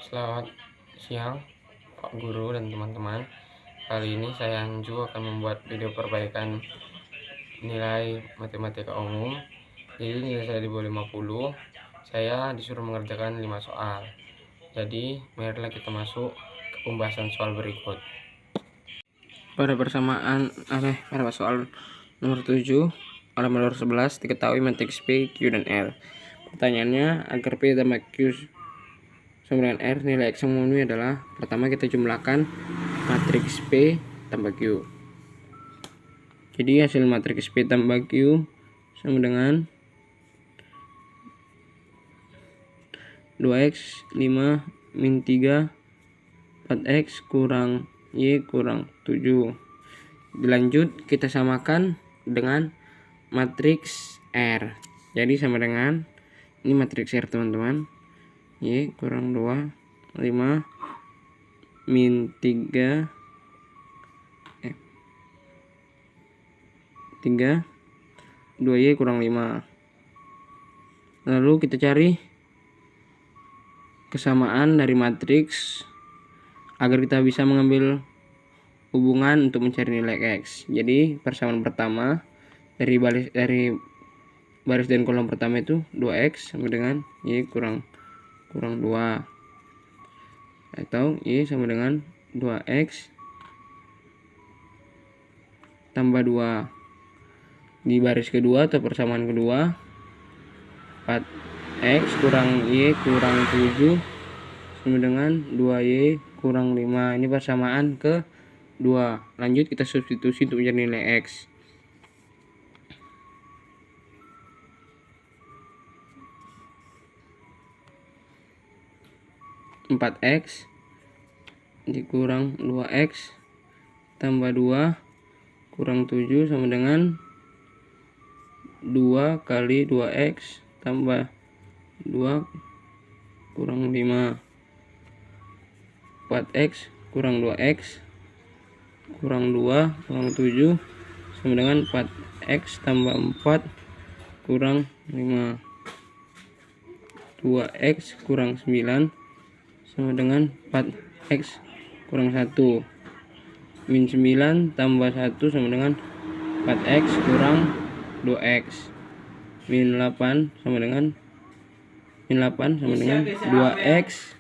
Selamat siang Pak Guru dan teman-teman. Kali ini saya Anju akan membuat video perbaikan nilai matematika umum. Jadi nilai saya di bawah 50. Saya disuruh mengerjakan 5 soal. Jadi marilah kita masuk ke pembahasan soal berikut. Pada soal nomor 7 halaman nomor 11 diketahui matriks P, Q, dan R. Pertanyaannya, agar P tambah Q sama dengan R, nilai X yang memenuhi adalah: pertama, kita jumlahkan matriks P tambah Q. Jadi hasil matriks P tambah Q sama dengan 2X 5 min 3 4X kurang Y kurang 7. Dilanjut kita samakan dengan matriks R. Jadi sama dengan ini matriks R, teman-teman. Y kurang 2 5 min 3 2Y kurang 5. Lalu kita cari kesamaan dari matriks agar kita bisa mengambil hubungan untuk mencari nilai X. Jadi persamaan pertama dari baris dan kolom pertama itu 2X sama dengan Y kurang 2, atau Y sama dengan 2X tambah 2. Di baris kedua atau persamaan kedua, 4X kurang Y kurang 7 sama dengan 2Y kurang 5. Ini persamaan kedua. Lanjut kita substitusi untuk mencari nilai X. Empat X dikurang 2X tambah 2 kurang 7 sama dengan 2 kali 2X tambah 2 kurang 5. 4X kurang 2X kurang 2 kurang 7 sama dengan 4X tambah 4 kurang 5. 2X kurang 9 sama dengan 4X kurang 1. Min 9 tambah 1 sama dengan 4X kurang 2X. Min 8 sama dengan 2X.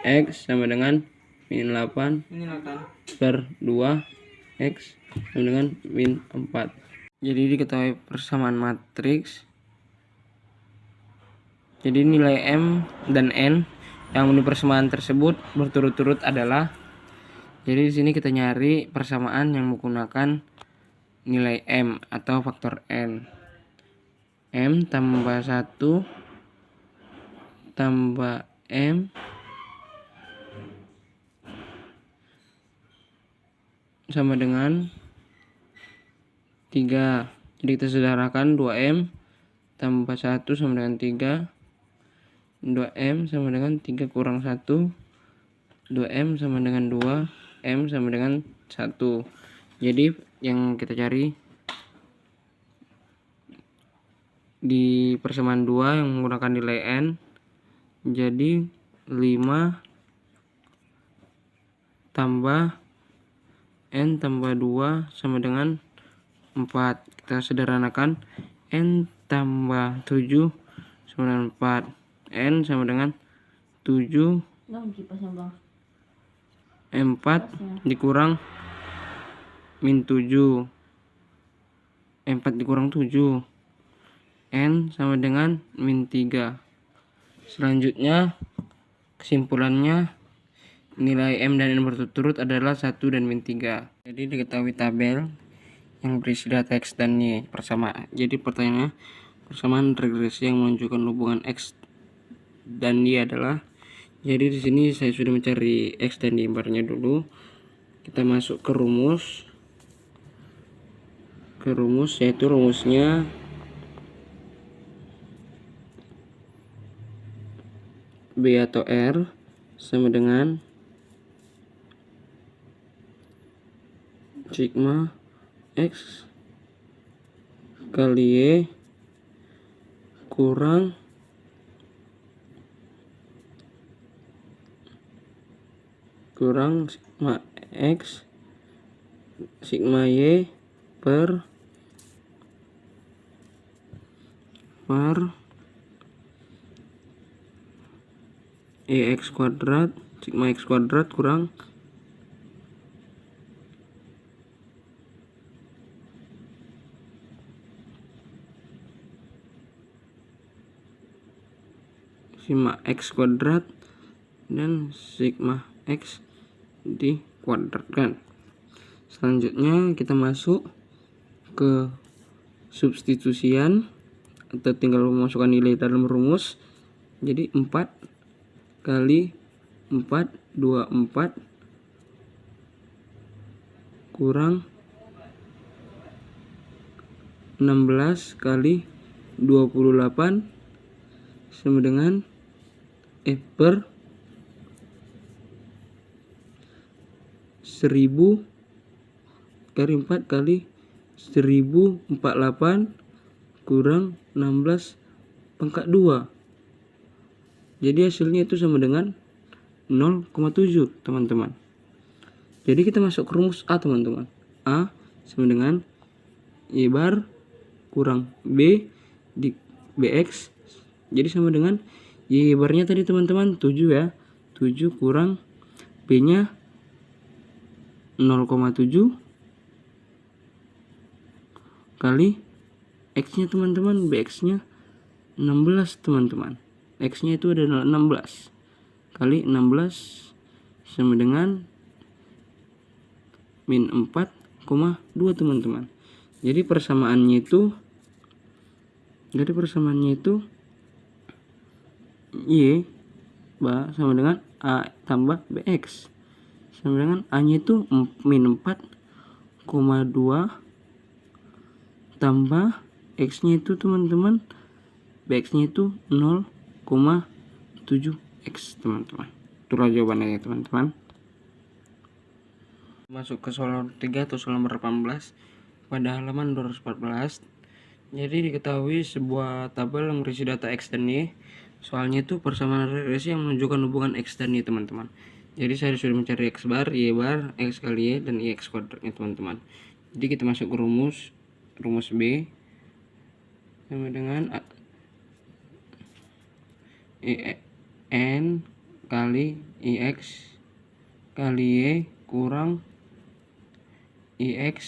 X sama dengan min 8 per 2X sama dengan min 4. Jadi diketahui persamaan matriks. Jadi nilai M dan N yang memenuhi persamaan tersebut berturut-turut adalah, jadi di sini kita nyari persamaan yang menggunakan nilai M atau faktor N. M tambah 1 tambah M sama dengan 3. Jadi kita sederhanakan 2M tambah 1 sama dengan 3. 2M sama dengan 3 kurang 1. 2M sama dengan 2. M sama dengan 1. Jadi yang kita cari di persamaan 2 yang menggunakan nilai N, jadi 5 tambah N tambah 2 sama dengan 4. Kita sederhanakan N tambah 7 sama dengan 4. N sama dengan 7 4 dikurang min 7. 4 dikurang 7. N sama dengan min 3. Selanjutnya kesimpulannya nilai M dan N berturut-turut adalah 1 dan min 3. Jadi diketahui tabel yang berisi data X dan Y persamaan. Jadi pertanyaannya, persamaan regresi yang menunjukkan hubungan X dan Y adalah, jadi di sini saya sudah mencari X dan Y barnya dulu. Kita masuk ke rumus yaitu rumusnya B atau R sama dengan sigma X kali Y kurang kurang sigma X sigma Y per EX kuadrat sigma X kuadrat kurang sigma X kuadrat dan sigma X dikuadratkan. Selanjutnya kita masuk ke substitusian atau tinggal memasukkan nilai dalam rumus. Jadi 4 kali 4 24 kurang 16 kali 28 sama dengan per 1000 kali 4 kali 1048 kurang 16 pangkat 2. Jadi hasilnya itu sama dengan 0,7 teman-teman. Jadi kita masuk ke rumus A teman-teman. A sama dengan Y bar kurang B di BX. Jadi sama dengan Y barnya tadi teman-teman 7 ya. 7 kurang B nya 0,7 kali X nya teman-teman. BX nya 16 teman-teman. X nya itu adalah 16 kali 16 sama dengan min 4,2 teman-teman. Jadi persamaannya itu Y sama dengan A tambah BX sama dengan A nya itu min 4,2 tambah X nya itu teman-teman, BX nya itu 0,7X teman-teman. Itulah jawabannya ya teman-teman. Masuk ke soal 3 atau soal nomor 18 pada halaman 214. Jadi diketahui sebuah tabel yang berisi data X dan Y. Soalnya itu persamaan regresi yang menunjukkan hubungan X dan Y teman-teman. Jadi saya sudah mencari X bar, Y bar, X kali Y, dan Y X kuadratnya teman-teman. Jadi kita masuk ke rumus B sama dengan N kali IX kali Y kurang IX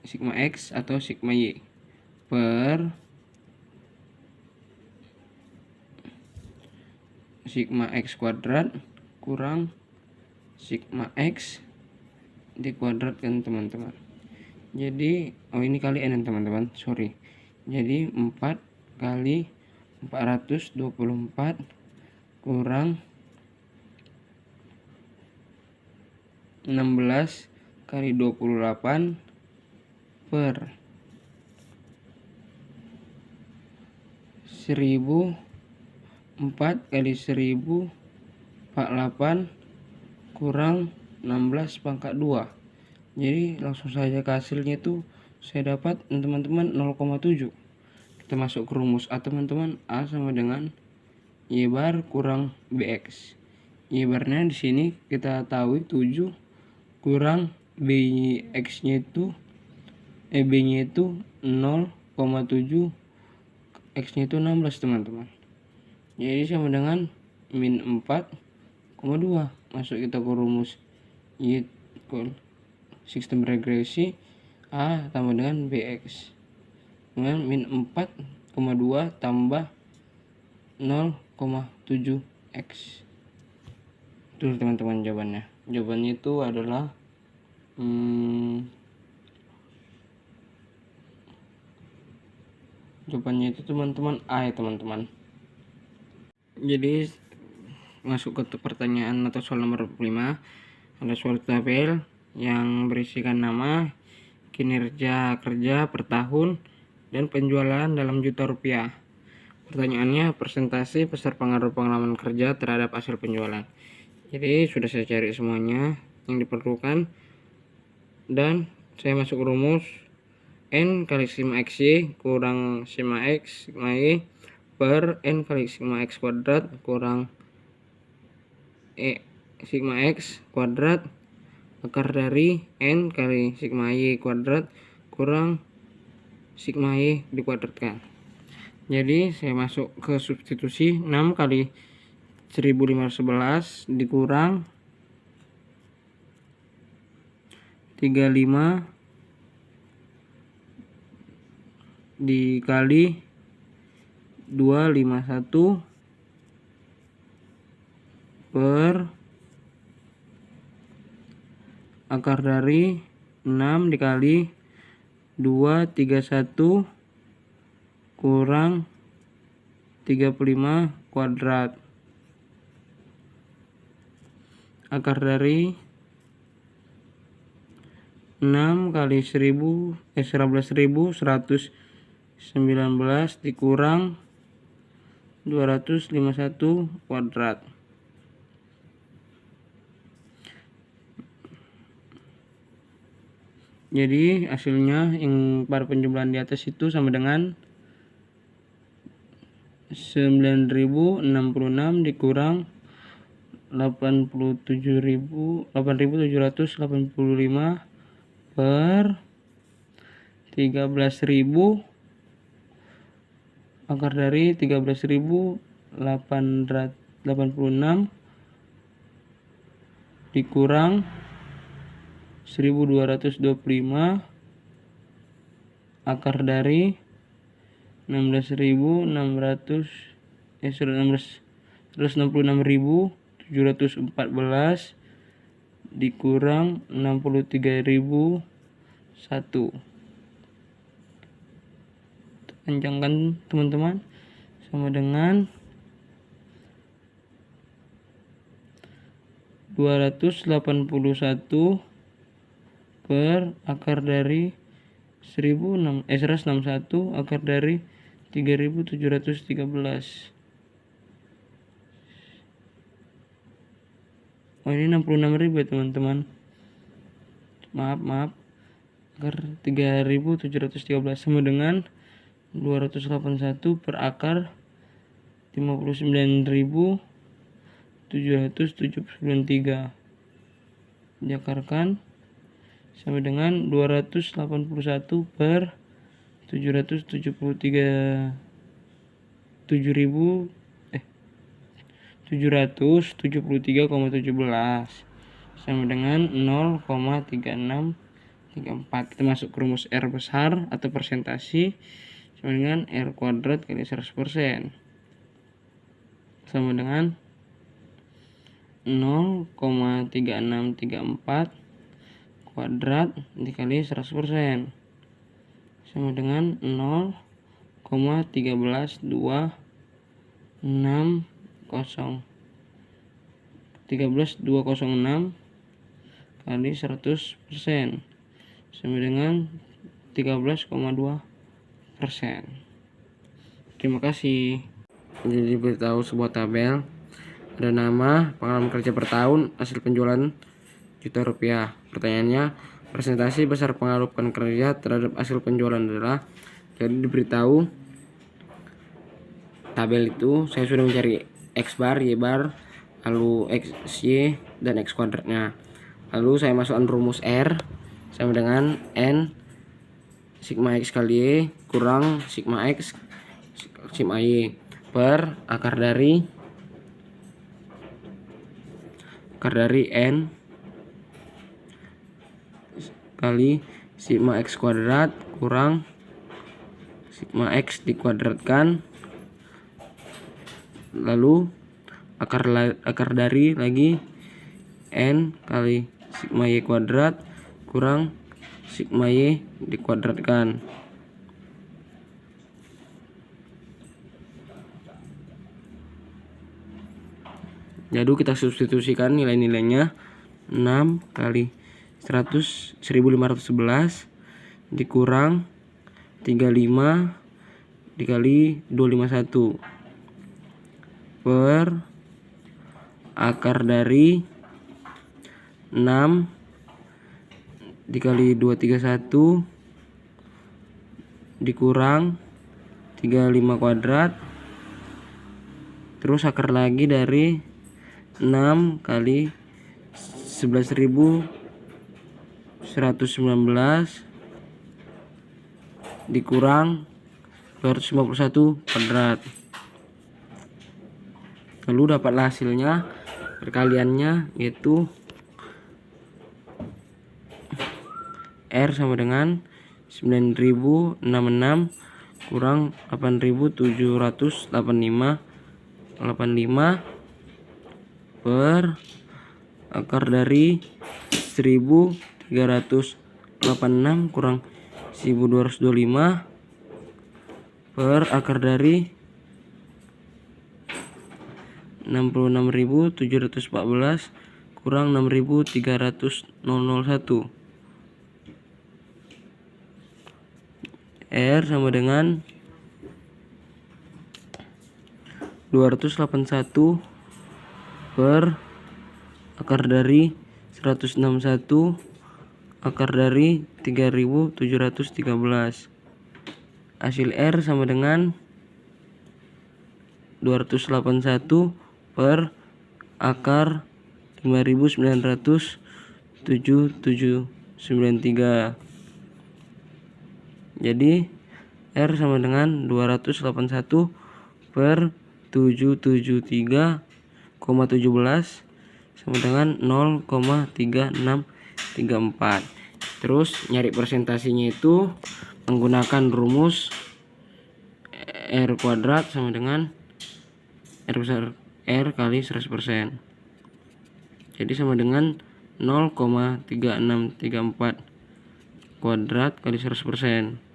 sigma X atau sigma Y per sigma X kuadrat kurang sigma X dikuadratkan teman-teman. Jadi ini kali N teman-teman, sorry. Jadi 4 kali 424 kurang 16 kali 28 per 1004 kali 1048 kurang 16 pangkat 2. Jadi langsung saja ke hasilnya itu saya dapat teman-teman 0,7. Kita masuk ke rumus A teman-teman. A sama dengan Y bar kurang BX. Y barnya di sini kita tahu 7 kurang BX nya itu B nya itu 0,7, X nya itu 16 teman-teman. Jadi sama dengan min 4,2. Masuk kita ke rumus Y sistem regresi A tambah dengan BX dengan min 4,2 tambah 0,7X. Itu teman-teman jawabannya. Jawabannya itu adalah jawabannya itu teman-teman A ya teman-teman. Jadi masuk ke pertanyaan atau soal nomor 5. Ada suatu tabel yang berisikan nama, kinerja kerja per tahun, dan penjualan dalam juta rupiah. Pertanyaannya, persentase besar pengaruh pengalaman kerja terhadap hasil penjualan. Jadi sudah saya cari semuanya yang diperlukan, dan saya masuk rumus N kali sigma XY kurang sigma X sigma Y per N kali sigma X kuadrat kurang sigma X kuadrat akar dari N kali sigma Y kuadrat kurang sigma Y dikuadratkan. Jadi saya masuk ke substitusi 6 kali 1511 dikurang 35 dikali 251 per akar dari 6 dikali 231 kurang 35 kuadrat. Akar dari 6 kali 11.119 dikurang 251 kuadrat. Jadi hasilnya yang pada penjumlahan di atas itu sama dengan 9.066 dikurang 8.785 per 13.000 akar dari 13.886 dikurang 1225 akar dari 166.714 dikurang 63.001. Panjangkan teman-teman, sama dengan 281 per akar dari 161 akar dari 3.713. Oh, ini 66.000 ya teman-teman. Maaf. Akar 3.713 sama dengan 281 per akar 59.773. Diakarkan sama dengan 281 per 773 773,17 sama dengan 0,3634. Kita masuk ke rumus R besar atau persentase sama dengan R kuadrat kali 100% sama dengan 0,3634 kuadrat dikali 100% sama dengan 0,13260 kali 100% sama dengan 13,2%. Terima kasih. Jadi beritahu sebuah tabel, ada nama, pengalaman kerja per tahun, hasil penjualan juta rupiah. Pertanyaannya, presentasi besar pengaruh kerja terhadap hasil penjualan adalah. Jadi diberitahu tabel itu saya sudah mencari X bar, Y bar, lalu X, Y, dan X kuadratnya. Lalu saya masukkan rumus R sama dengan N sigma X kali Y kurang sigma X sigma Y per akar dari N kali sigma X kuadrat kurang sigma X dikuadratkan, lalu akar dari lagi N kali sigma Y kuadrat kurang sigma Y dikuadratkan. Jadi kita substitusikan nilai-nilainya. 6 kali 1511 dikurang 35 dikali 251 per akar dari 6 dikali 231 dikurang 35 kuadrat, terus akar lagi dari 6 kali 11.119 dikurang 251 kuadrat. Lalu dapatlah hasilnya, perkaliannya yaitu R sama dengan 9.066 kurang 8.785 per akar dari 1.386 kurang 1.225 per akar dari 66.714 kurang 6.301. R sama dengan 281 per akar dari 161 akar dari 3.713. Hasil R sama dengan 281 per akar 5.907,793. Jadi R sama dengan 281 per 773,17 sama dengan 0,3634. Terus nyari persentasenya itu menggunakan rumus R kuadrat sama dengan R besar R kali 100%. Jadi sama dengan 0,3634 kuadrat kali 100%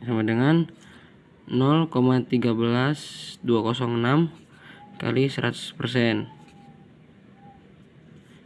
sama dengan 0,13206 kali 100%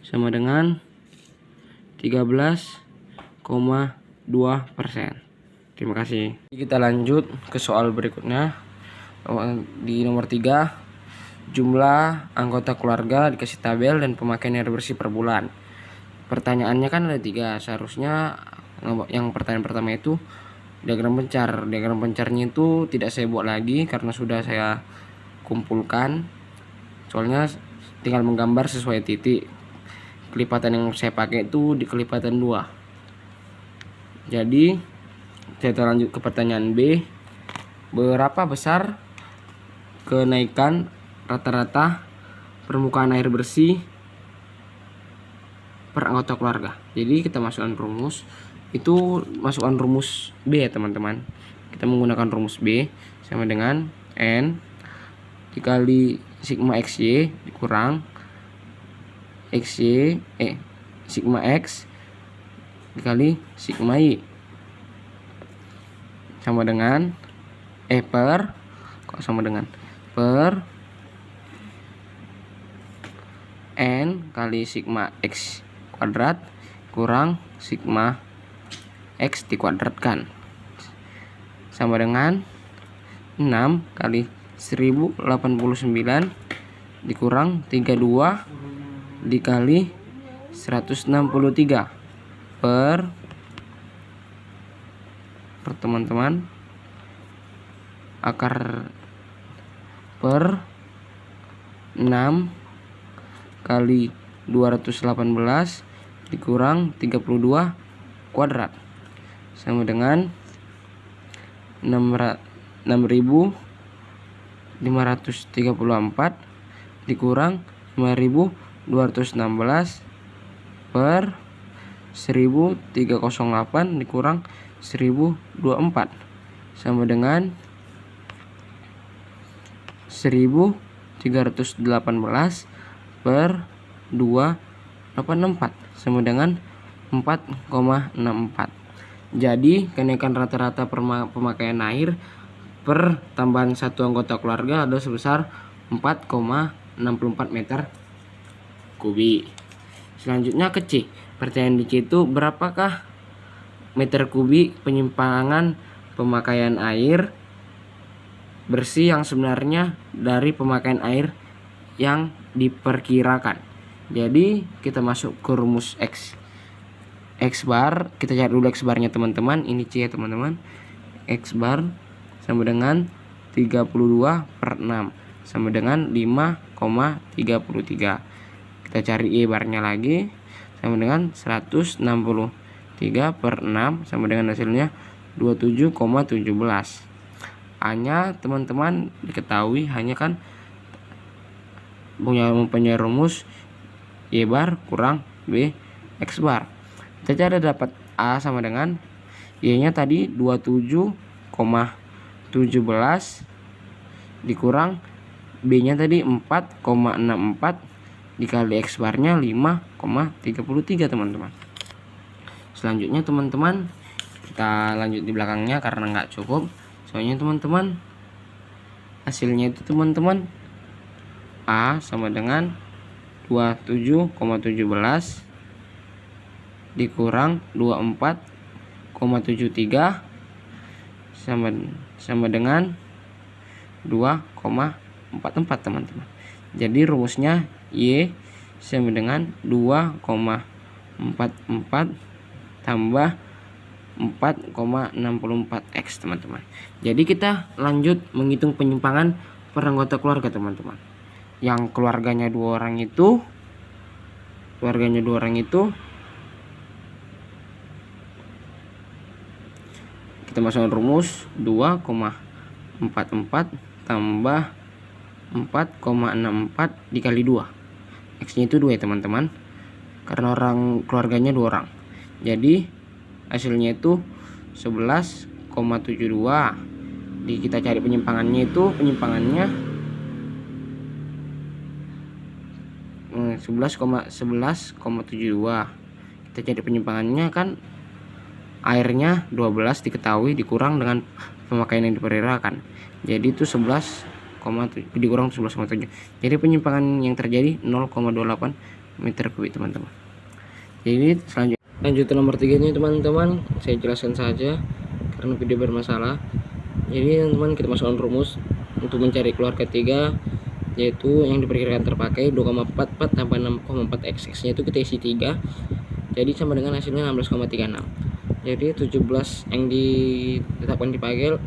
sama dengan 13,2%. Terima kasih. Kita lanjut ke soal berikutnya. Di nomor 3, jumlah anggota keluarga dikasih tabel dan pemakaian air bersih per bulan. Pertanyaannya kan ada 3. Seharusnya yang pertanyaan pertama itu diagram pencar. Diagram pencarnya itu tidak saya buat lagi karena sudah saya kumpulkan. Soalnya tinggal menggambar sesuai titik. Kelipatan yang saya pakai itu di kelipatan 2. Jadi kita lanjut ke pertanyaan B. Berapa besar kenaikan rata-rata permukaan air bersih per anggota keluarga? Jadi kita masukkan rumus. Itu masukkan rumus B ya teman-teman. Kita menggunakan rumus B sama dengan N dikali sigma XY dikurang sigma X dikali sigma Y sama dengan per N kali sigma X kuadrat kurang sigma X dikuadratkan sama dengan 6 kali 1089 dikurang 32 dikali 163 per teman-teman akar per 6 kali 218 dikurang 32 kuadrat sama dengan 6.534 dikurang 5.216 per 1.308 dikurang 1.024 sama dengan 1.318 per 284 sama dengan 4,64. Jadi kenaikan rata-rata pemakaian air per tambahan satu anggota keluarga adalah sebesar 4,64 meter kubik. Selanjutnya ke C. Pertanyaan di C itu berapakah meter kubik penyimpangan pemakaian air bersih yang sebenarnya dari pemakaian air yang diperkirakan. Jadi kita masuk ke rumus X bar. Kita cari dulu X barnya teman-teman. Ini C ya teman-teman. X bar sama dengan 32 per 6 sama dengan 5,33. Kita Kita cari Y barnya lagi, sama dengan 163 per 6 sama dengan hasilnya 27,17. A-nya teman-teman diketahui hanya kan mempunyai rumus Y bar kurang B X bar. Kita cari dapat A sama dengan Y-nya tadi 27,17 dikurang B-nya tadi 4,64 dikali X barnya 5,33 teman-teman. Selanjutnya teman-teman kita lanjut di belakangnya karena nggak cukup. Soalnya teman-teman hasilnya itu teman-teman A sama dengan 27,17 dikurang 24,73 sama dengan 2,44 teman-teman. Jadi rumusnya Y sama dengan 2,44 tambah 4,64 X teman-teman. Jadi kita lanjut menghitung penyimpangan per anggota keluarga teman-teman. Yang keluarganya dua orang itu kita masukkan rumus 2,44 tambah 4,64 dikali 2. X-nya itu 2 ya teman-teman. Karena orang keluarganya 2 orang. Jadi hasilnya itu 11,72. Kita cari penyimpangannya itu 11,72. Kita cari penyimpangannya kan airnya 12 diketahui dikurang dengan pemakaian yang diperkirakan. Jadi itu 11 dikurang 11,7. Jadi penyimpangan yang terjadi 0,28 meter kubik teman-teman. Jadi selanjutnya lanjut ke nomor 3 nya teman-teman, saya jelaskan saja karena video bermasalah. Jadi teman-teman kita masukkan rumus untuk mencari keluarga 3, yaitu yang diperkirakan terpakai 2,44 tambah 6,4 X. X nya itu kita isi 3, jadi sama dengan hasilnya 16,36. Jadi 17 yang ditetapkan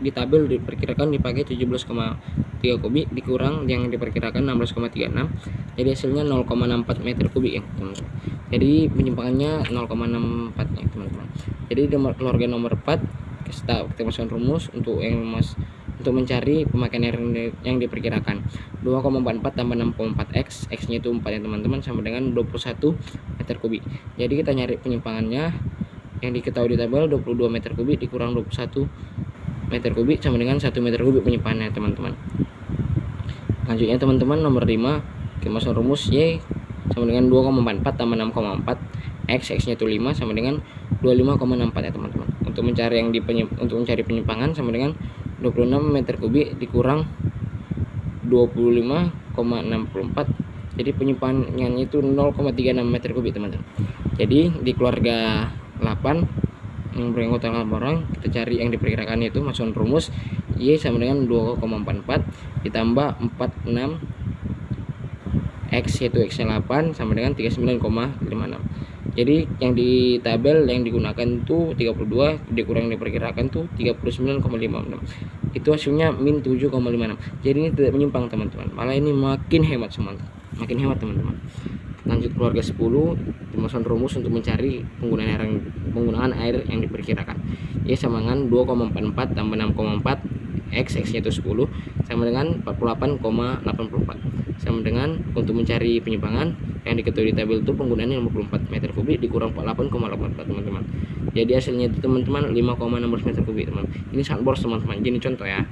di tabel diperkirakan dipakai 17,3 kubik dikurang yang diperkirakan 16,36. Jadi hasilnya 0,64 meter kubik ya teman-teman. Jadi penyimpangannya 0,64 ya teman-teman. Jadi keluarga nomor 4 kita masukkan rumus untuk mencari pemakaian air yang diperkirakan 2,44 tambah 6,4 X. X nya itu 4 ya teman-teman, sama dengan 21 meter kubik. Jadi kita nyari penyimpangannya yang diketahui di tabel 22 meter kubik dikurang 21 meter kubik sama dengan 1 meter kubik penyimpanannya teman-teman. Lanjutnya teman-teman nomor 5 kita masuk rumus Y sama dengan 2,44 tambah 6,4 X. X nya itu 5 sama dengan 25,64 ya teman-teman. Untuk mencari penyimpangan sama dengan 26 meter kubik dikurang 25,64. Jadi penyimpangannya itu 0,36 meter kubik teman-teman. Jadi di keluarga 8 yang beranggota 8 orang, kita cari yang diperkirakan itu masukkan rumus Y sama dengan 2,44 ditambah 46 X, yaitu X nya 8 sama dengan 39,56. Jadi yang di tabel yang digunakan tuh 32 dikurang diperkirakan tuh 39,56. Itu hasilnya min 7,56. Jadi ini tidak menyimpang teman-teman, malah ini makin hemat teman-teman. Lanjut keluarga 10, dimasukkan rumus untuk mencari penggunaan air yang diperkirakan. Y sama dengan 2,44 tambah 6,4 X. X nya itu 10 sama dengan 48,84. Sama dengan untuk mencari penyimpangan yang diketahui di tabel itu penggunaannya 54 meter kubik dikurang 48,84 teman-teman. Jadi hasilnya itu teman-teman 5,16 meter kubik teman. Ini sangat boros teman-teman. Jadi contoh ya.